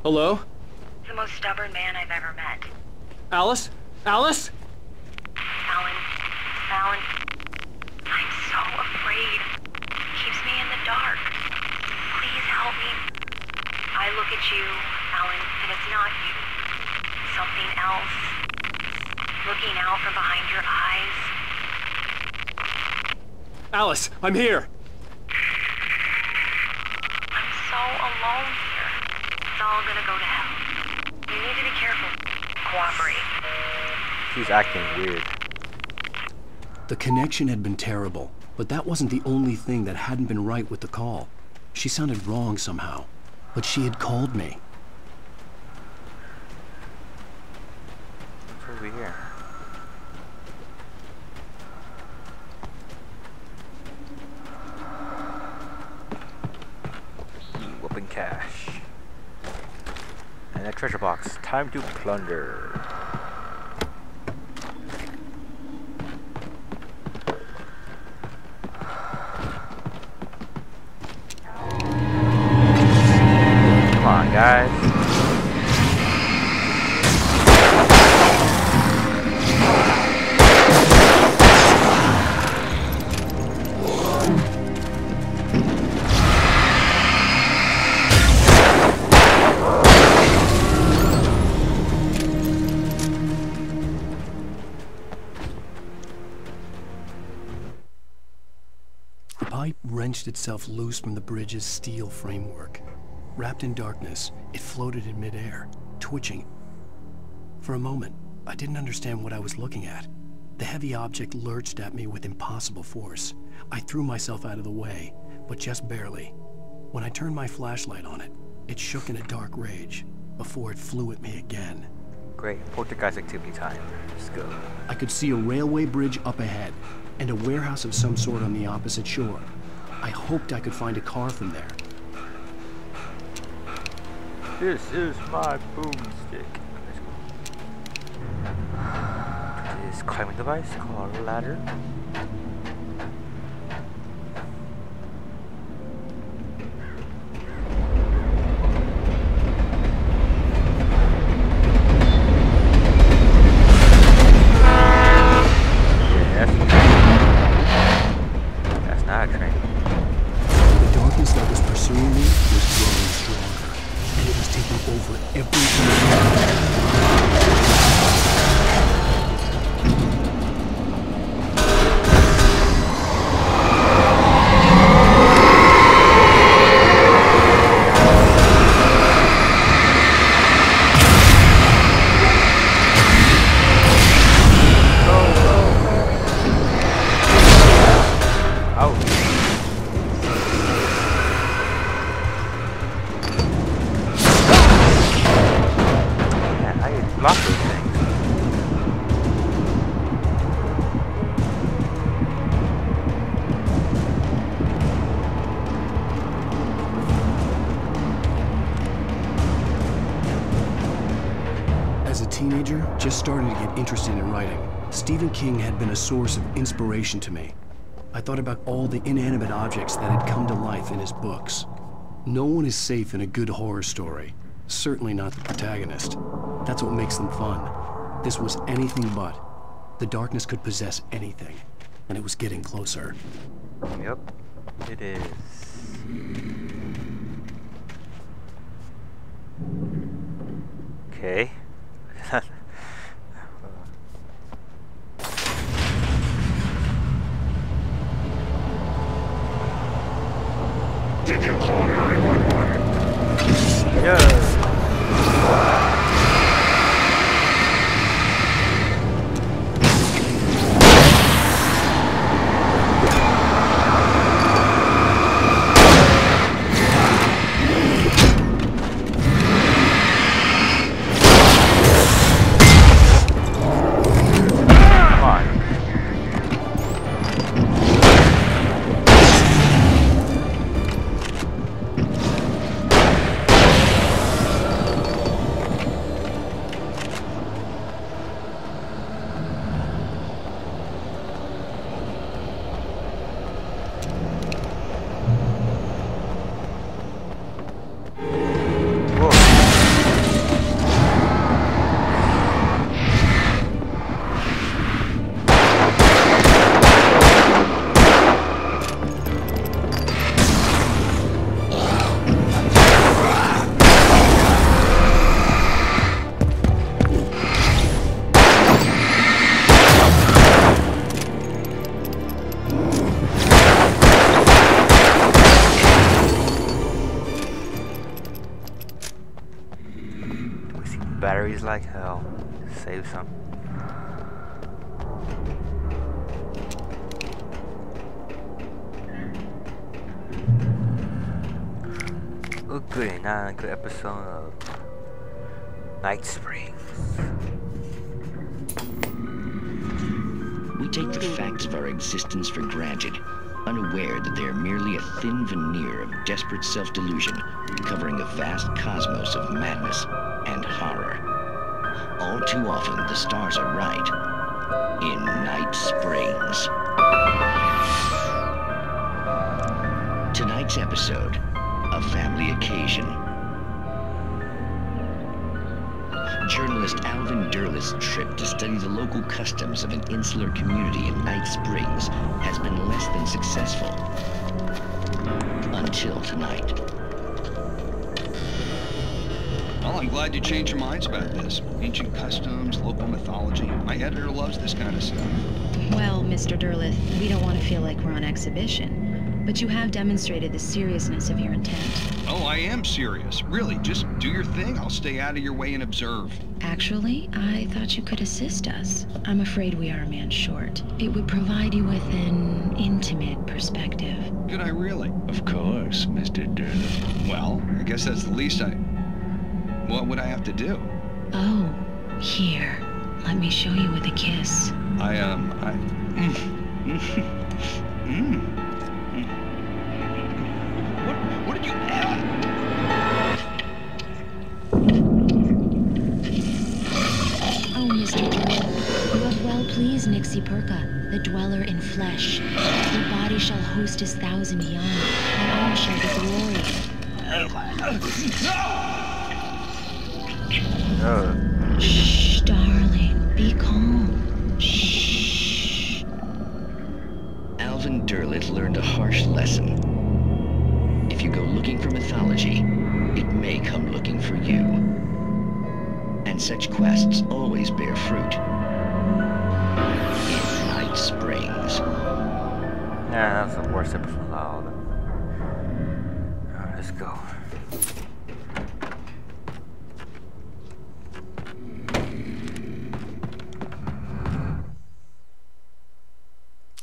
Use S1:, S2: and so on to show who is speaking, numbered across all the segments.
S1: Hello?
S2: The most stubborn man I've ever met.
S1: Alice? Alice?
S2: Alan. Alan. I'm so afraid. Keeps me in the dark. Please help me. I look at you, Alan, and it's not you. Something else. Looking out from behind your eyes.
S1: Alice, I'm here.
S2: I'm so alone here. It's all gonna go to hell. You need to be careful. Cooperate.
S3: She's acting weird.
S4: The connection had been terrible, but that wasn't the only thing that hadn't been right with the call. She sounded wrong somehow, but she had called me.
S3: What's over here? Weapon cache. And a treasure box. Time to plunder. Come on, guys.
S4: The pipe wrenched itself loose from the bridge's steel framework. Wrapped in darkness, it floated in midair, twitching. For a moment, I didn't understand what I was looking at. The heavy object lurched at me with impossible force. I threw myself out of the way, but just barely. When I turned my flashlight on it, it shook in a dark rage, before it flew at me again.
S3: Great. Poltergeist activity time. Let's go.
S4: I could see a railway bridge up ahead, and a warehouse of some sort on the opposite shore. I hoped I could find a car from there.
S3: This is my boomstick. This climbing device called a ladder. That's not a train.
S4: The darkness that was pursuing me was growing stronger, and it was taking over everything.
S3: Lots of things.
S4: As a teenager, just starting to get interested in writing, Stephen King had been a source of inspiration to me. I thought about all the inanimate objects that had come to life in his books. No one is safe in a good horror story. Certainly not the protagonist. That's what makes them fun. This was anything but. The darkness could possess anything, and it was getting closer.
S3: Yep, it is. Okay.
S5: Did you call 911?
S3: Yeah. batteries like hell. Save some. Oh goody, now a good episode of Night Springs.
S6: We take the facts of our existence for granted, unaware that they are merely a thin veneer of desperate self-delusion, covering a vast cosmos of madness and horror. All too often, the stars are right in Night Springs. Tonight's episode, a family occasion. Journalist Alvin Derleth's trip to study the local customs of an insular community in Night Springs has been less than successful. Until tonight.
S7: Well, I'm glad you changed your minds about this. Ancient customs, local mythology. My editor loves this kind of stuff.
S8: Well, Mr. Derleth, we don't want to feel like we're on exhibition, but you have demonstrated the seriousness of your intent.
S7: Oh, I am serious. Really, just do your thing. I'll stay out of your way and observe.
S8: Actually, I thought you could assist us. I'm afraid we are a man short. It would provide you with an intimate perspective.
S7: Could I really?
S6: Of course, Mr. Derleth.
S7: Well, I guess that's the least What would I have to do?
S8: Oh, here. Let me show you with a kiss.
S7: What did you add?
S8: Oh, Mr. Derleth, you have well pleased Nixie Perka, the dweller in flesh. Your body shall host his 1,000 young, and all shall be glory. Shh, darling, be calm. Shh.
S6: Alvin Derleth learned a harsh lesson. If you go looking for mythology, it may come looking for you. And such quests always bear fruit. In Night Springs.
S3: Yeah, that's the worst episode of all of them. Alright, let's go.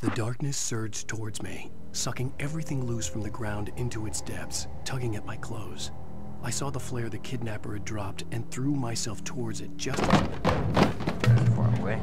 S4: The darkness surged towards me, sucking everything loose from the ground into its depths, tugging at my clothes. I saw the flare the kidnapper had dropped and threw myself towards it just
S3: Far away.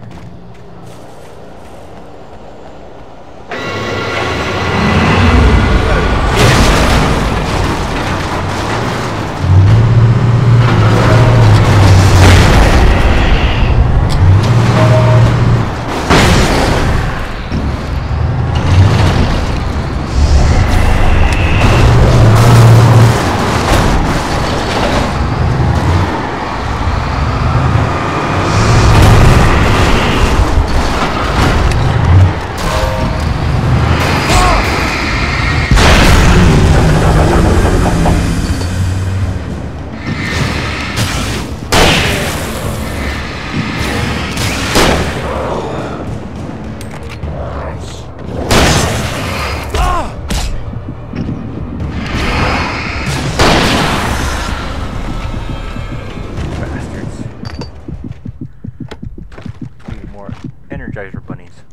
S3: Energizer bunnies.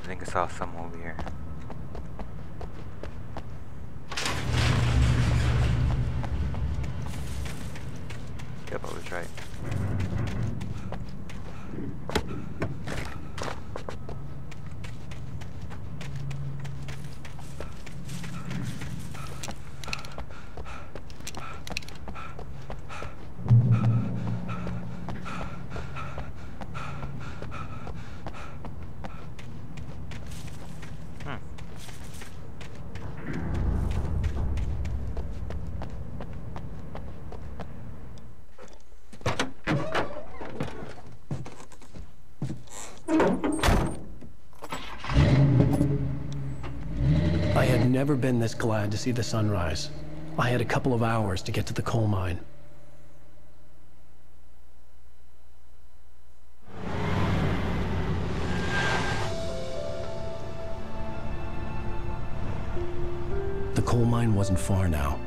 S3: I think I saw some over here. Yep, I was right.
S4: I had never been this glad to see the sunrise. I had a couple of hours to get to the coal mine. The coal mine wasn't far now.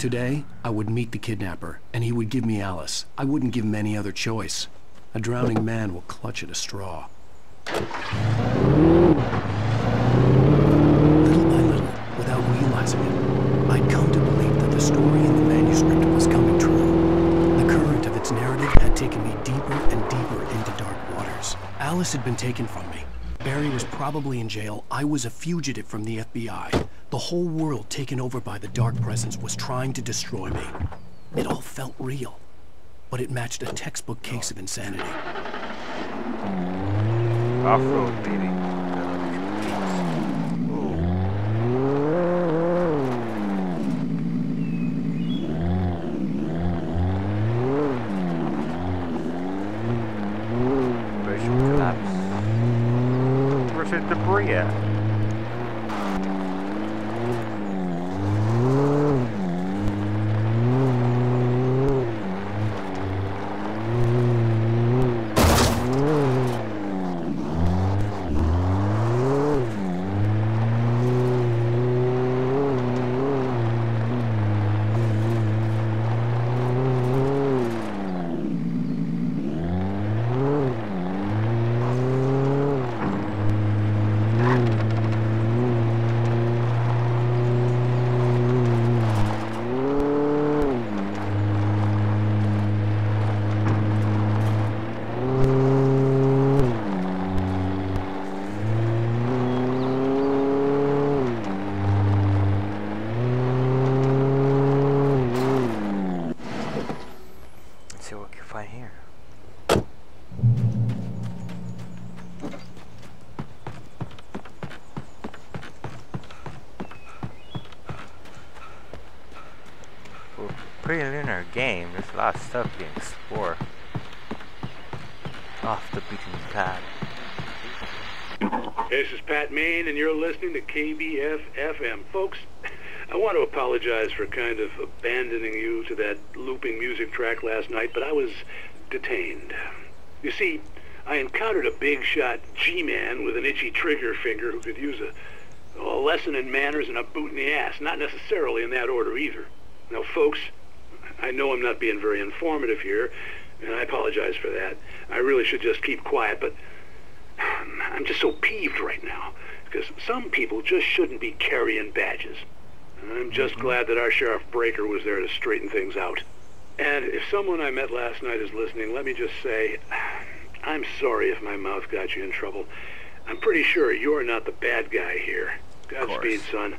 S4: Today, I would meet the kidnapper, and he would give me Alice. I wouldn't give him any other choice. A drowning man will clutch at a straw. Little by little, without realizing it, I'd come to believe that the story in the manuscript was coming true. The current of its narrative had taken me deeper and deeper into dark waters. Alice had been taken from me. Barry was probably in jail. I was a fugitive from the FBI. The whole world taken over by the Dark Presence was trying to destroy me. It all felt real, but it matched a textbook case of insanity.
S3: Off-road, baby. Bridge collapse. Where's the debris at? Here. Well, pretty linear game. There's a lot of stuff to explore. Off the beaten path.
S9: This is Pat Main, and you're listening to KBF-FM. Folks, I want to apologize for kind of abandoning you to that looping music track last night, but I was detained. You see, I encountered a big shot G-man with an itchy trigger finger who could use a lesson in manners and a boot in the ass, not necessarily in that order either. Now, folks, I know I'm not being very informative here, and I apologize for that. I really should just keep quiet, but I'm just so peeved right now, because some people just shouldn't be carrying badges. I'm just glad that our Sheriff Breaker was there to straighten things out. And if someone I met last night is listening, let me just say, I'm sorry if my mouth got you in trouble. I'm pretty sure you're not the bad guy here. Godspeed, son.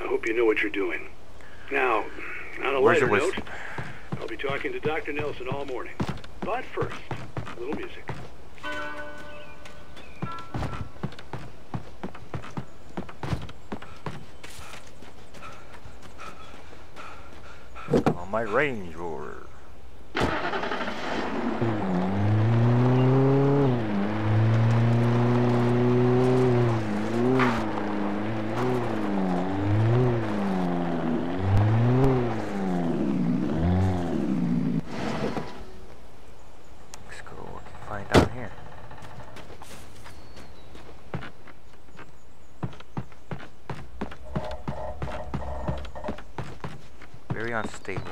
S9: I hope you know what you're doing. Now, on a lighter note, I'll be talking to Dr. Nelson all morning. But first, a little music.
S3: On my Range Rover. Let's go what we can find down here. Very unstable.